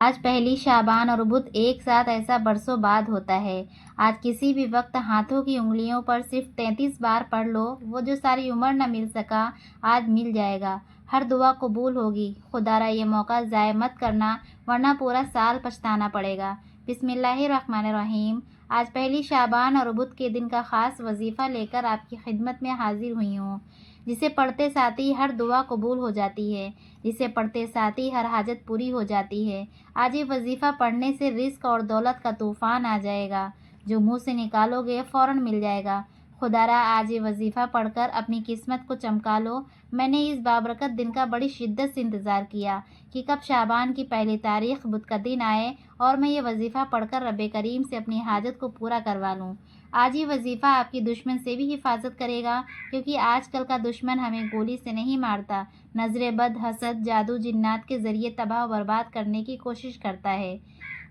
آج پہلی شعبان اور بدھ ایک ساتھ ایسا برسوں بعد ہوتا ہے۔ آج کسی بھی وقت ہاتھوں کی انگلیوں پر صرف 33 بار پڑھ لو، وہ جو ساری عمر نہ مل سکا آج مل جائے گا۔ ہر دعا قبول ہوگی۔ خدارا یہ موقع ضائع مت کرنا ورنہ پورا سال پچھتانا پڑے گا۔ بسم اللہ الرحمن الرحیم۔ آج پہلی شعبان اور بدھ کے دن کا خاص وظیفہ لے کر آپ کی خدمت میں حاضر ہوئی ہوں، جسے پڑھتے ساتھ ہی ہر دعا قبول ہو جاتی ہے، جسے پڑھتے ساتھ ہی ہر حاجت پوری ہو جاتی ہے۔ آج یہ وظیفہ پڑھنے سے رزق اور دولت کا طوفان آ جائے گا، جو منہ سے نکالو گے فوراً مل جائے گا۔ خدارا آج یہ وظیفہ پڑھ کر اپنی قسمت کو چمکا لو۔ میں نے اس بابرکت دن کا بڑی شدت سے انتظار کیا کہ کب شعبان کی پہلی تاریخ بدھ کا دن آئے اور میں یہ وظیفہ پڑھ کر رب کریم سے اپنی حاجت کو پورا کروا لوں۔ آج یہ وظیفہ آپ کی دشمن سے بھی حفاظت کرے گا، کیونکہ آج کل کا دشمن ہمیں گولی سے نہیں مارتا، نظر بد، حسد، جادو، جنات کے ذریعے تباہ و برباد کرنے کی کوشش کرتا ہے۔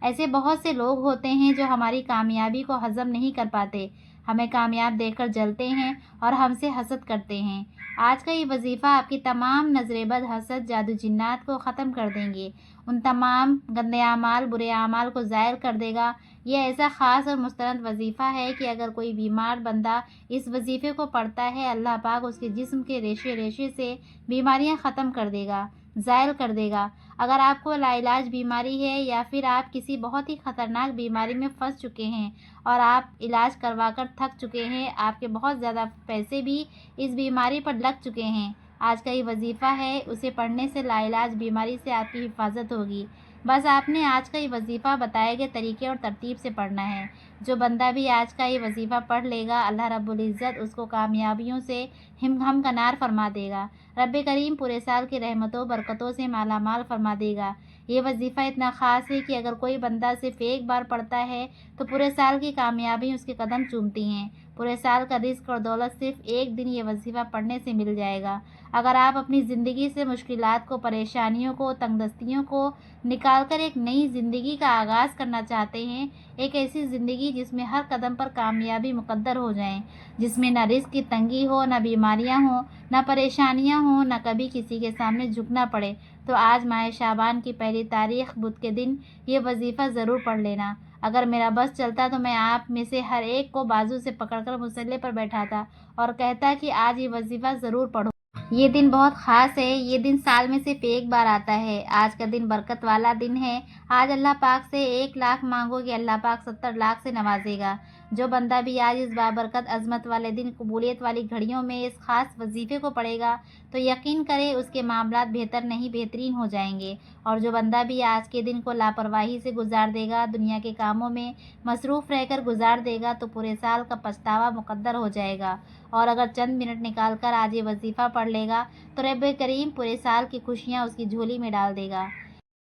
ایسے بہت سے لوگ ہوتے ہیں جو ہماری کامیابی کو ہضم نہیں کر پاتے، ہمیں کامیاب دیکھ کر جلتے ہیں اور ہم سے حسد کرتے ہیں۔ آج کا یہ وظیفہ آپ کی تمام نظر بد، حسد، جادو، جنات کو ختم کر دیں گے، ان تمام گندے اعمال، برے اعمال کو زائل کر دے گا۔ یہ ایسا خاص اور مستند وظیفہ ہے کہ اگر کوئی بیمار بندہ اس وظیفے کو پڑھتا ہے، اللہ پاک اس کے جسم کے ریشے ریشے سے بیماریاں ختم کر دے گا، زائل کر دے گا۔ اگر آپ کو لاعلاج بیماری ہے یا پھر آپ کسی بہت ہی خطرناک بیماری میں پھنس چکے ہیں اور آپ علاج کروا کر تھک چکے ہیں، آپ کے بہت زیادہ پیسے بھی اس بیماری پر لگ چکے ہیں، آج کا یہ وظیفہ ہے، اسے پڑھنے سے لاعلاج بیماری سے آپ کی حفاظت ہوگی۔ بس آپ نے آج کا یہ وظیفہ بتائے گئے طریقے اور ترتیب سے پڑھنا ہے۔ جو بندہ بھی آج کا یہ وظیفہ پڑھ لے گا، اللہ رب العزت اس کو کامیابیوں سے ہمکنار فرما دے گا۔ رب کریم پورے سال کی رحمتوں برکتوں سے مالا مال فرما دے گا۔ یہ وظیفہ اتنا خاص ہے کہ اگر کوئی بندہ صرف ایک بار پڑھتا ہے تو پورے سال کی کامیابی اس کے قدم چومتی ہیں۔ پورے سال کا رزق اور دولت صرف ایک دن یہ وظیفہ پڑھنے سے مل جائے گا۔ اگر آپ اپنی زندگی سے مشکلات کو، پریشانیوں کو، تنگ دستیوں کو نکال کر ایک نئی زندگی کا آغاز کرنا چاہتے ہیں، ایک ایسی زندگی جس میں ہر قدم پر کامیابی مقدر ہو جائیں، جس میں نہ رزق کی تنگی ہو، نہ بیماریاں ہوں، نہ پریشانیاں ہوں، نہ کبھی کسی کے سامنے جھکنا پڑے، تو آج ماہ شعبان کی پہلی تاریخ بدھ کے دن یہ وظیفہ ضرور پڑھ لینا۔ اگر میرا بس چلتا تو میں آپ میں سے ہر ایک کو بازو سے پکڑ کر مصلے پر بیٹھاتا اور کہتا کہ آج یہ وظیفہ ضرور پڑھو۔ یہ دن بہت خاص ہے، یہ دن سال میں صرف ایک بار آتا ہے۔ آج کا دن برکت والا دن ہے۔ آج اللہ پاک سے 1,00,000 مانگو کہ اللہ پاک 70 لاکھ سے نوازے گا۔ جو بندہ بھی آج اس بابرکت عظمت والے دن قبولیت والی گھڑیوں میں اس خاص وظیفے کو پڑھے گا تو یقین کرے اس کے معاملات بہتر نہیں بہترین ہو جائیں گے، اور جو بندہ بھی آج کے دن کو لاپرواہی سے گزار دے گا، دنیا کے کاموں میں مصروف رہ کر گزار دے گا، تو پورے سال کا پچھتاوا مقدر ہو جائے گا۔ اور اگر چند منٹ نکال کر آج یہ وظیفہ پڑھ لے گا تو رب کریم پورے سال کی خوشیاں اس کی جھولی میں ڈال دے گا۔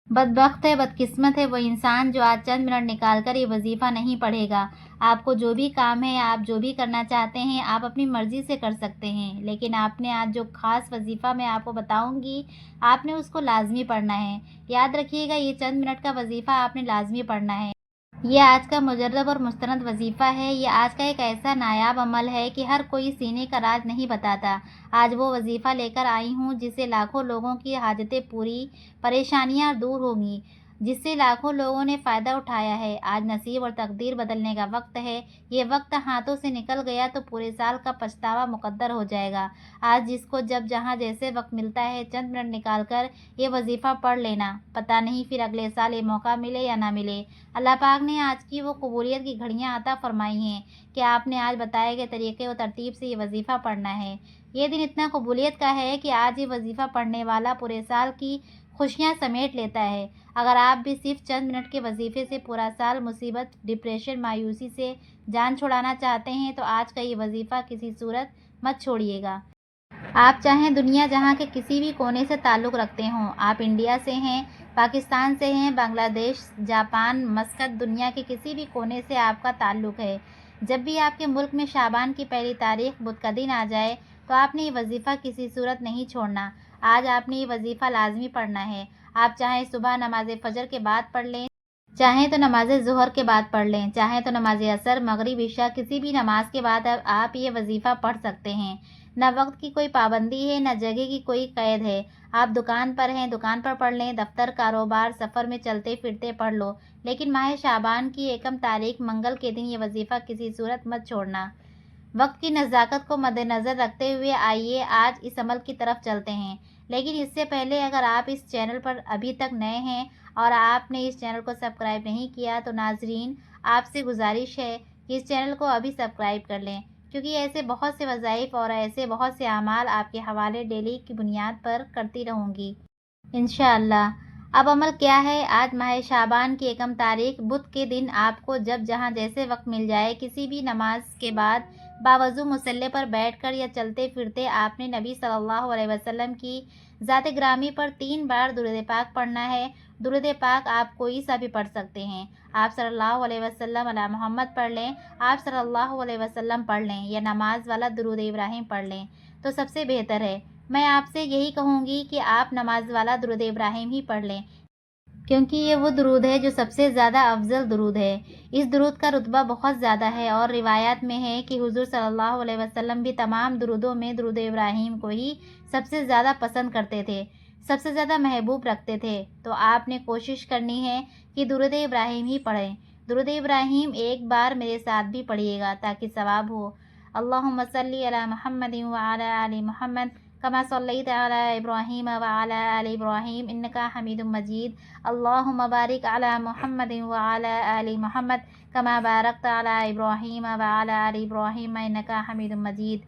بدبخت ہے، بدقسمت ہے وہ انسان جو آج چند منٹ نکال کر یہ وظیفہ نہیں پڑھے گا۔ آپ کو جو بھی کام ہے، آپ جو بھی کرنا چاہتے ہیں، آپ اپنی مرضی سے کر سکتے ہیں، لیکن آپ نے آج جو خاص وظیفہ میں آپ کو بتاؤں گی، آپ نے اس کو لازمی پڑھنا ہے۔ یاد رکھیے گا، یہ چند منٹ کا وظیفہ آپ نے لازمی پڑھنا ہے۔ یہ آج کا مجرب اور مستند وظیفہ ہے۔ یہ آج کا ایک ایسا نایاب عمل ہے کہ ہر کوئی سینے کا راز نہیں بتاتا۔ آج وہ وظیفہ لے کر آئی ہوں جس سے لاکھوں لوگوں کی حاجتیں پوری، پریشانیاں دور ہوں گی، جس سے لاکھوں لوگوں نے فائدہ اٹھایا ہے۔ آج نصیب اور تقدیر بدلنے کا وقت ہے۔ یہ وقت ہاتھوں سے نکل گیا تو پورے سال کا پچھتاوا مقدر ہو جائے گا۔ آج جس کو جب جہاں جیسے وقت ملتا ہے، چند منٹ نکال کر یہ وظیفہ پڑھ لینا، پتہ نہیں پھر اگلے سال یہ موقع ملے یا نہ ملے۔ اللہ پاک نے آج کی وہ قبولیت کی گھڑیاں عطا فرمائی ہیں کہ آپ نے آج بتائے گئے طریقے و ترتیب سے یہ وظیفہ پڑھنا ہے۔ یہ دن اتنا قبولیت کا ہے کہ آج یہ وظیفہ پڑھنے والا پورے سال کی خوشیاں سمیٹ لیتا ہے۔ اگر آپ بھی صرف چند منٹ کے وظیفے سے پورا سال مصیبت، ڈپریشن، مایوسی سے جان چھڑانا چاہتے ہیں تو آج کا یہ وظیفہ کسی صورت مت چھوڑیے گا۔ آپ چاہیں دنیا جہاں کے کسی بھی کونے سے تعلق رکھتے ہوں، آپ انڈیا سے ہیں، پاکستان سے ہیں، بنگلہ دیش، جاپان، مسقط، دنیا کے کسی بھی کونے سے آپ کا تعلق ہے، جب بھی آپ کے ملک میں شعبان کی پہلی تاریخ بدھ کا دن آ جائے تو آپ نے یہ وظیفہ کسی صورت نہیں چھوڑنا۔ آج آپ نے یہ وظیفہ لازمی پڑھنا ہے۔ آپ چاہیں صبح نماز فجر کے بعد پڑھ لیں، چاہیں تو نماز ظہر کے بعد پڑھ لیں، چاہیں تو نماز عصر، مغرب، عشاء، کسی بھی نماز کے بعد آپ یہ وظیفہ پڑھ سکتے ہیں۔ نہ وقت کی کوئی پابندی ہے، نہ جگہ کی کوئی قید ہے۔ آپ دکان پر ہیں، دکان پر پڑھ لیں، دفتر، کاروبار، سفر میں چلتے پھرتے پڑھ لو، لیکن ماہ شعبان کی یکم تاریخ منگل کے دن یہ وظیفہ کسی صورت مت چھوڑنا۔ وقت کی نزاکت کو مد نظر رکھتے ہوئے آئیے آج اس عمل کی طرف چلتے ہیں، لیکن اس سے پہلے اگر آپ اس چینل پر ابھی تک نئے ہیں اور آپ نے اس چینل کو سبسکرائب نہیں کیا تو ناظرین آپ سے گزارش ہے کہ اس چینل کو ابھی سبسکرائب کر لیں، کیونکہ ایسے بہت سے وظائف اور ایسے بہت سے اعمال آپ کے حوالے ڈیلی کی بنیاد پر کرتی رہوں گی انشاءاللہ۔ اب عمل کیا ہے؟ آج ماہ شعبان کی یکم تاریخ بدھ کے دن آپ کو جب جہاں جیسے وقت مل جائے کسی بھی نماز کے بعد باوضو مصلی پر بیٹھ کر یا چلتے پھرتے آپ نے نبی صلی اللہ علیہ وسلم کی ذات گرامی پر 3 بار درود پاک پڑھنا ہے۔ درود پاک آپ کوئی سا بھی پڑھ سکتے ہیں۔ آپ صلی اللہ علیہ وسلم علی محمد پڑھ لیں، آپ صلی اللہ علیہ وسلم پڑھ لیں یا نماز والا درود ابراہیم پڑھ لیں تو سب سے بہتر ہے۔ میں آپ سے یہی کہوں گی کہ آپ نماز والا درود ابراہیم ہی پڑھ لیں، کیونکہ یہ وہ درود ہے جو سب سے زیادہ افضل درود ہے۔ اس درود کا رتبہ بہت زیادہ ہے اور روایات میں ہے کہ حضور صلی اللہ علیہ وسلم بھی تمام درودوں میں درود ابراہیم کو ہی سب سے زیادہ پسند کرتے تھے، سب سے زیادہ محبوب رکھتے تھے۔ تو آپ نے کوشش کرنی ہے کہ درود ابراہیم ہی پڑھیں۔ درود ابراہیم ایک بار میرے ساتھ بھی پڑھیے گا تاکہ ثواب ہو۔ اللہم صلی علی محمد وعلی آل محمد کما صلیت علی ابراہیم وعلی آل ابراہیم انک حمید مجید۔ اللہم بارک علی محمد وعلی آل محمد کما بارکت علی ابراہیم وعلی آل ابراہیم انک حمید مجید۔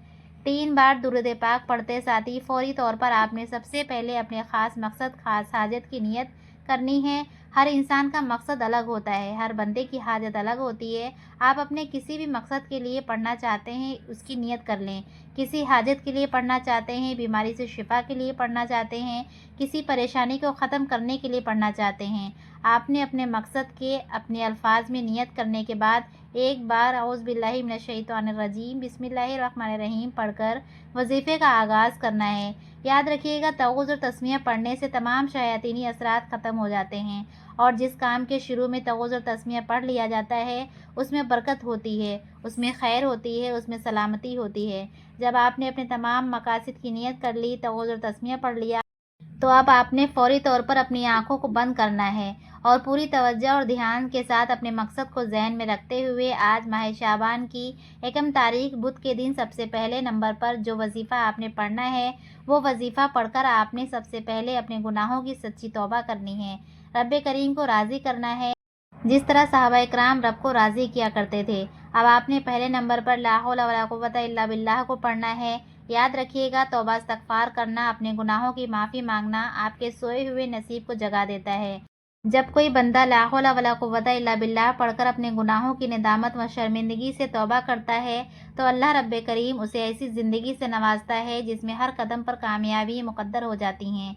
3 بار درود پاک پڑھتے ساتھ ہی فوری طور پر آپ نے سب سے پہلے اپنے خاص مقصد، خاص حاجت کی نیت کرنی ہے۔ ہر انسان کا مقصد الگ ہوتا ہے، ہر بندے کی حاجت الگ ہوتی ہے۔ آپ اپنے کسی بھی مقصد کے لیے پڑھنا چاہتے ہیں اس کی نیت کر لیں۔ کسی حاجت کے لیے پڑھنا چاہتے ہیں، بیماری سے شفا کے لیے پڑھنا چاہتے ہیں، کسی پریشانی کو ختم کرنے کے لیے پڑھنا چاہتے ہیں۔ آپ نے اپنے مقصد کے اپنے الفاظ میں نیت کرنے کے بعد ایک بار اعوذ باللہ من الشیطان الرجیم بسم اللہ الرحمن الرحیم پڑھ کر وظیفے کا آغاز کرنا ہے۔ یاد رکھیے گا تعوذ اور تسمیہ پڑھنے سے تمام شیاطینی اثرات ختم ہو جاتے ہیں، اور جس کام کے شروع میں تعوذ اور تسمیہ پڑھ لیا جاتا ہے اس میں برکت ہوتی ہے، اس میں خیر ہوتی ہے، اس میں سلامتی ہوتی ہے۔ جب آپ نے اپنے تمام مقاصد کی نیت کر لی، تعوذ اور تسمیہ پڑھ لیا، تو اب آپ نے فوری طور پر اپنی آنکھوں کو بند کرنا ہے اور پوری توجہ اور دھیان کے ساتھ اپنے مقصد کو ذہن میں رکھتے ہوئے آج ماہ شعبان کی یکم تاریخ بدھ کے دن سب سے پہلے نمبر پر جو وظیفہ آپ نے پڑھنا ہے وہ وظیفہ پڑھ کر آپ نے سب سے پہلے اپنے گناہوں کی سچی توبہ کرنی ہے، رب کریم کو راضی کرنا ہے، جس طرح صحابہ اکرام رب کو راضی کیا کرتے تھے۔ اب آپ نے پہلے نمبر پر لا حول ولا قوت الا باللہ کو پڑھنا ہے۔ یاد رکھیے گا توبہ استغفار کرنا، اپنے گناہوں کی معافی مانگنا آپ کے سوئے ہوئے نصیب کو جگا دیتا ہے۔ جب کوئی بندہ لا حول ولا قوت الا باللہ پڑھ کر اپنے گناہوں کی ندامت و شرمندگی سے توبہ کرتا ہے تو اللہ رب کریم اسے ایسی زندگی سے نوازتا ہے جس میں ہر قدم پر کامیابی مقدر ہو جاتی ہیں،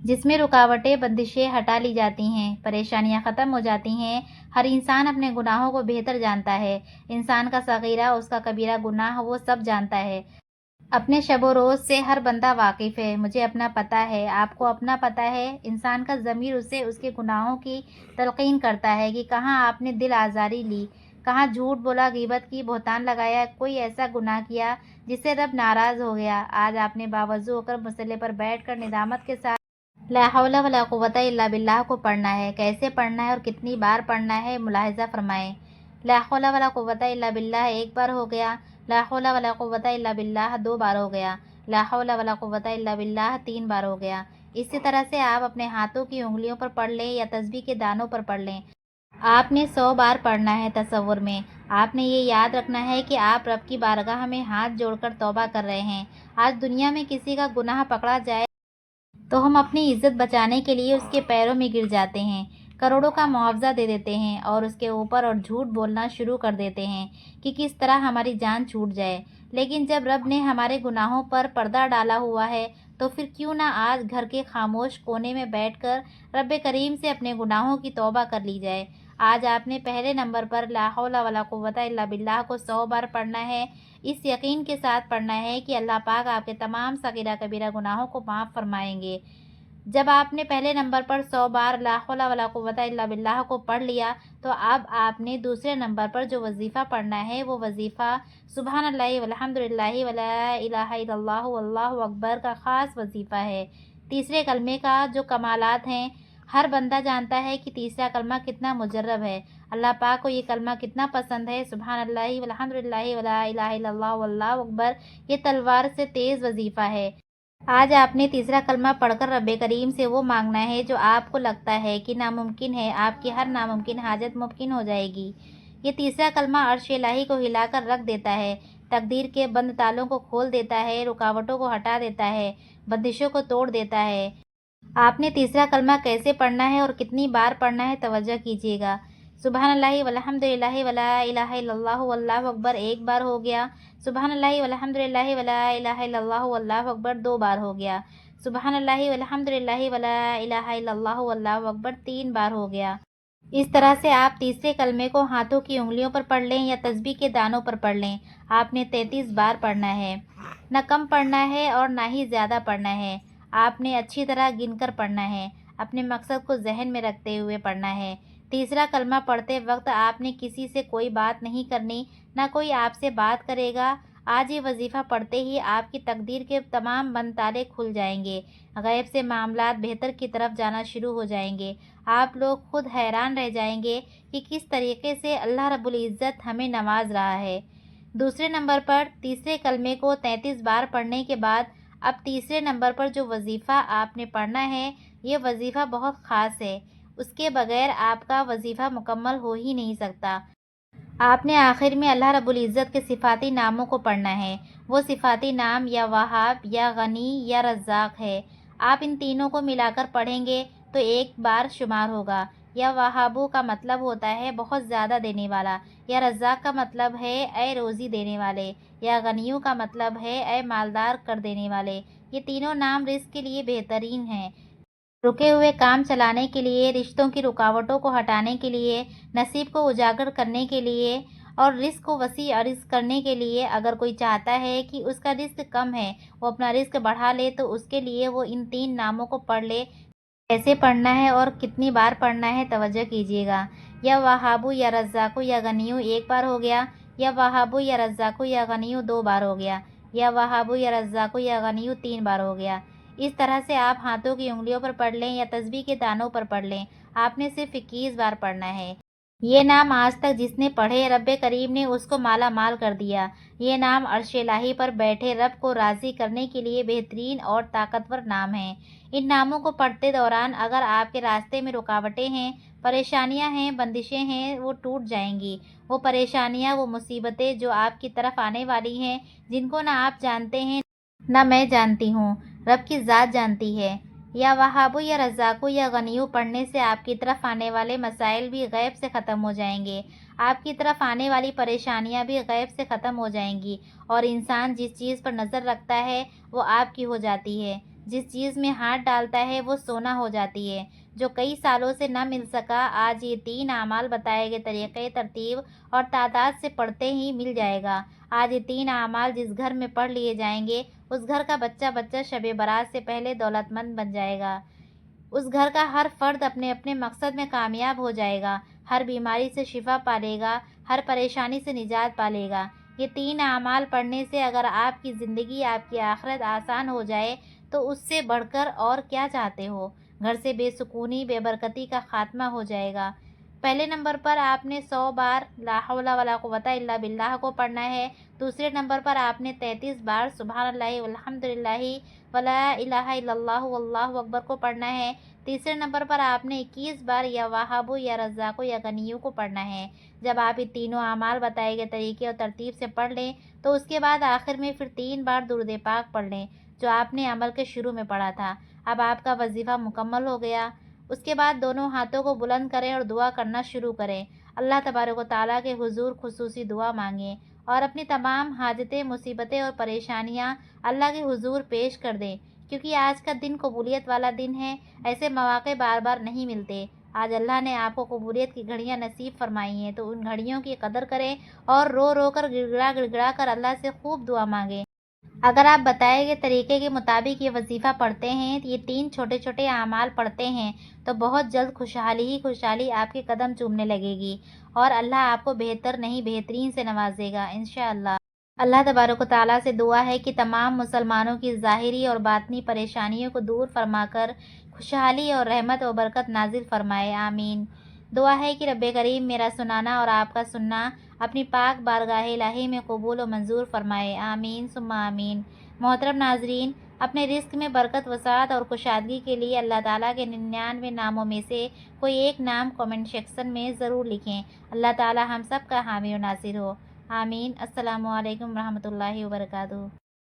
جس میں رکاوٹیں بندشیں ہٹا لی جاتی ہیں، پریشانیاں ختم ہو جاتی ہیں۔ ہر انسان اپنے گناہوں کو بہتر جانتا ہے، انسان کا صغیرہ اس کا کبیرہ گناہ وہ سب جانتا ہے۔ اپنے شب و روز سے ہر بندہ واقف ہے، مجھے اپنا پتہ ہے، آپ کو اپنا پتہ ہے۔ انسان کا ضمیر اسے اس کے گناہوں کی تلقین کرتا ہے کہ کہاں آپ نے دل آزاری لی، کہاں جھوٹ بولا، غیبت کی، بہتان لگایا، کوئی ایسا گناہ کیا جس سے رب ناراض ہو گیا۔ آج آپ نے باوضو ہو کر مصلی پر بیٹھ کر ندامت کے ساتھ لا حول ولا قوت الا باللہ کو پڑھنا ہے۔ کیسے پڑھنا ہے اور کتنی بار پڑھنا ہے ملاحظہ فرمائیں۔ لا حول ولا قوت الا باللہ ایک بار ہو گیا، لا حول ولا قوت الا باللہ 2 بار ہو گیا، لا حول ولا قوت الا باللہ 3 بار ہو گیا۔ اسی طرح سے آپ اپنے ہاتھوں کی انگلیوں پر پڑھ لیں یا تسبیح کے دانوں پر پڑھ لیں۔ آپ نے 100 بار پڑھنا ہے۔ تصور میں آپ نے یہ یاد رکھنا ہے کہ آپ رب کی بارگاہ میں ہاتھ جوڑ کر توبہ کر رہے ہیں۔ آج دنیا میں کسی کا گناہ پکڑا جائے تو ہم اپنی عزت بچانے کے لیے اس کے پیروں میں گر جاتے ہیں، کروڑوں کا معاوضہ دے دیتے ہیں اور اس کے اوپر اور جھوٹ بولنا شروع کر دیتے ہیں کہ کس طرح ہماری جان چھوٹ جائے۔ لیکن جب رب نے ہمارے گناہوں پر پردہ ڈالا ہوا ہے تو پھر کیوں نہ آج گھر کے خاموش کونے میں بیٹھ کر رب کریم سے اپنے گناہوں کی توبہ کر لی جائے۔ آج آپ نے پہلے نمبر پر لا حول ولا قوت الا باللہ کو 100 بار پڑھنا ہے۔ اس یقین کے ساتھ پڑھنا ہے کہ اللہ پاک آپ کے تمام صغیرہ کبیرہ گناہوں کو معاف فرمائیں گے۔ جب آپ نے پہلے نمبر پر 100 بار لا حول ولا قوت الا باللہ کو پڑھ لیا تو اب آپ نے دوسرے نمبر پر جو وظیفہ پڑھنا ہے وہ وظیفہ سبحان اللہ والحمد للہ ولا الہ الا اللہ واللہ اکبر کا خاص وظیفہ ہے۔ تیسرے کلمے کا جو کمالات ہیں، ہر بندہ جانتا ہے کہ تیسرا کلمہ کتنا مجرب ہے، اللہ پاک کو یہ کلمہ کتنا پسند ہے۔ سبحان اللہ والحمد للہ ولا الہ الا اللہ واللہ اکبر یہ تلوار سے تیز وظیفہ ہے۔ آج آپ نے تیسرا کلمہ پڑھ کر رب کریم سے وہ مانگنا ہے جو آپ کو لگتا ہے کہ ناممکن ہے، آپ کی ہر ناممکن حاجت ممکن ہو جائے گی۔ یہ تیسرا کلمہ عرش الہی کو ہلا کر رکھ دیتا ہے، تقدیر کے بند تالوں کو کھول دیتا ہے، رکاوٹوں کو ہٹا دیتا ہے، بندشوں کو توڑ دیتا ہے۔ آپ نے تیسرا کلمہ کیسے پڑھنا ہے اور کتنی بار پڑھنا ہے توجہ کیجیے گا۔ سبحان اللہ والحمد للہ ولا الہ الا اللہ واللہ اکبر ایک بار ہو گیا، سبحان اللہ والحمد للہ ولا الہ الا اللہ واللہ اکبر دو بار ہو گیا، سبحان اللہ والحمد للہ ولا الہ الا اللہ واللہ اکبر تین بار ہو گیا۔ اس طرح سے آپ تیسرے کلمے کو ہاتھوں کی انگلیوں پر پڑھ لیں یا تسبیح کے دانوں پر پڑھ لیں۔ آپ نے 33 بار پڑھنا ہے، نہ کم پڑھنا ہے اور نہ ہی زیادہ پڑھنا ہے۔ آپ نے اچھی طرح گن کر پڑھنا ہے، اپنے مقصد کو ذہن میں رکھتے ہوئے پڑھنا ہے۔ تیسرا کلمہ پڑھتے وقت آپ نے کسی سے کوئی بات نہیں کرنی، نہ کوئی آپ سے بات کرے گا۔ آج یہ وظیفہ پڑھتے ہی آپ کی تقدیر کے تمام بند تالے کھل جائیں گے، غیب سے معاملات بہتر کی طرف جانا شروع ہو جائیں گے۔ آپ لوگ خود حیران رہ جائیں گے کہ کس طریقے سے اللہ رب العزت ہمیں نواز رہا ہے۔ دوسرے نمبر پر تیسرے کلمے کو 33 بار پڑھنے کے بعد اب تیسرے نمبر پر جو وظیفہ آپ نے پڑھنا ہے یہ وظیفہ بہت خاص ہے، اس کے بغیر آپ کا وظیفہ مکمل ہو ہی نہیں سکتا۔ آپ نے آخر میں اللہ رب العزت کے صفاتی ناموں کو پڑھنا ہے۔ وہ صفاتی نام یا وہاب یا غنی یا رزاق ہے۔ آپ ان تینوں کو ملا کر پڑھیں گے تو ایک بار شمار ہوگا۔ یا وہابو کا مطلب ہوتا ہے بہت زیادہ دینے والا، یا رزاق کا مطلب ہے اے روزی دینے والے، یا غنیوں کا مطلب ہے اے مالدار کر دینے والے۔ یہ تینوں نام رزق کے لیے بہترین ہیں، رکے ہوئے کام چلانے کے لیے، رشتوں کی رکاوٹوں کو ہٹانے کے لیے، نصیب کو اجاگر کرنے کے لیے اور رزق کو وسیع رزق کرنے کے لیے۔ اگر کوئی چاہتا ہے کہ اس کا رزق کم ہے، وہ اپنا رزق بڑھا لے تو اس کے لیے وہ ان تین ناموں کو پڑھ لے۔ کیسے پڑھنا ہے اور کتنی بار پڑھنا ہے توجہ کیجیے گا۔ یا وہابو یا رزاقو یا غنیو ایک بار ہو گیا، یا وہابو یا رزاقو یا غنیو دو بار ہو گیا، یا وہابو یا رزاقو یا غنیو تین بار ہو گیا۔ اس طرح سے آپ ہاتھوں کی انگلیوں پر پڑھ لیں یا تسبیح کے دانوں پر پڑھ لیں، آپ نے صرف 21 بار پڑھنا ہے۔ یہ نام آج تک جس نے پڑھے رب کریم نے اس کو مالا مال کر دیا۔ یہ نام عرش الہی پر بیٹھے رب کو راضی کرنے کے لیے بہترین اور طاقتور نام ہیں۔ ان ناموں کو پڑھتے دوران اگر آپ کے راستے میں رکاوٹیں ہیں، پریشانیاں ہیں، بندشیں ہیں، وہ ٹوٹ جائیں گی۔ وہ پریشانیاں، وہ مصیبتیں جو آپ کی طرف آنے والی ہیں، جن کو نہ آپ جانتے ہیں نہ میں جانتی ہوں، رب کی ذات جانتی ہے۔ یا وہابو یا رزاقو یا غنیو پڑھنے سے آپ کی طرف آنے والے مسائل بھی غیب سے ختم ہو جائیں گے، آپ کی طرف آنے والی پریشانیاں بھی غیب سے ختم ہو جائیں گی، اور انسان جس چیز پر نظر رکھتا ہے وہ آپ کی ہو جاتی ہے، جس چیز میں ہاتھ ڈالتا ہے وہ سونا ہو جاتی ہے۔ جو کئی سالوں سے نہ مل سکا، آج یہ تین اعمال بتائے گئے طریقے، ترتیب اور تعداد سے پڑھتے ہی مل جائے گا۔ آج یہ تین اعمال جس گھر میں پڑھ لیے جائیں گے، اس گھر کا بچہ بچہ شب برات سے پہلے دولت مند بن جائے گا، اس گھر کا ہر فرد اپنے اپنے مقصد میں کامیاب ہو جائے گا، ہر بیماری سے شفا پالے گا، ہر پریشانی سے نجات پالے گا۔ یہ تین اعمال پڑھنے سے اگر آپ کی زندگی، آپ کی آخرت آسان ہو جائے تو اس سے بڑھ کر اور کیا چاہتے ہو؟ گھر سے بے سکونی، بے برکتی کا خاتمہ ہو جائے گا۔ پہلے نمبر پر آپ نے 100 بار لا حول ولا قوت الا باللہ کو پڑھنا ہے۔ دوسرے نمبر پر آپ نے 33 بار سبحان اللہ والحمد للہ ولا الہ الا اللہ واللہ اکبر کو پڑھنا ہے۔ تیسرے نمبر پر آپ نے 21 بار یا وہابو یا رزاقو یا غنیو کو پڑھنا ہے۔ جب آپ یہ تینوں اعمال بتائے گئے طریقے اور ترتیب سے پڑھ لیں تو اس کے بعد آخر میں پھر 3 بار درود پاک پڑھ لیں جو آپ نے عمل کے شروع میں پڑھا تھا۔ اب آپ کا وظیفہ مکمل ہو گیا۔ اس کے بعد دونوں ہاتھوں کو بلند کریں اور دعا کرنا شروع کریں۔ اللہ تبارک و تعالیٰ کے حضور خصوصی دعا مانگیں اور اپنی تمام حاجتیں، مصیبتیں اور پریشانیاں اللہ کے حضور پیش کر دیں، کیونکہ آج کا دن قبولیت والا دن ہے۔ ایسے مواقع بار بار نہیں ملتے۔ آج اللہ نے آپ کو قبولیت کی گھڑیاں نصیب فرمائی ہیں تو ان گھڑیوں کی قدر کریں اور رو رو کر، گڑ گڑا کر اللہ سے خوب دعا مانگیں۔ اگر آپ بتائے گئے طریقے کے مطابق یہ وظیفہ پڑھتے ہیں، یہ 3 چھوٹے چھوٹے اعمال پڑھتے ہیں، تو بہت جلد خوشحالی ہی خوشحالی آپ کے قدم چومنے لگے گی، اور اللہ آپ کو بہتر نہیں بہترین سے نوازے گا انشاءاللہ۔ اللہ تبارک و تعالیٰ سے دعا ہے کہ تمام مسلمانوں کی ظاہری اور باطنی پریشانیوں کو دور فرما کر خوشحالی اور رحمت و برکت نازل فرمائے، آمین۔ دعا ہے کہ رب کریم میرا سنانا اور آپ کا سننا اپنی پاک بارگاہ الہی میں قبول و منظور فرمائے، آمین ثم آمین۔ محترم ناظرین، اپنے رزق میں برکت، وسعت اور کشادگی کے لیے اللہ تعالیٰ کے 99 ناموں میں سے کوئی ایک نام کامنٹ سیکشن میں ضرور لکھیں۔ اللہ تعالیٰ ہم سب کا حامی و ناصر ہو، آمین۔ السلام علیکم ورحمۃ اللہ وبرکاتہ۔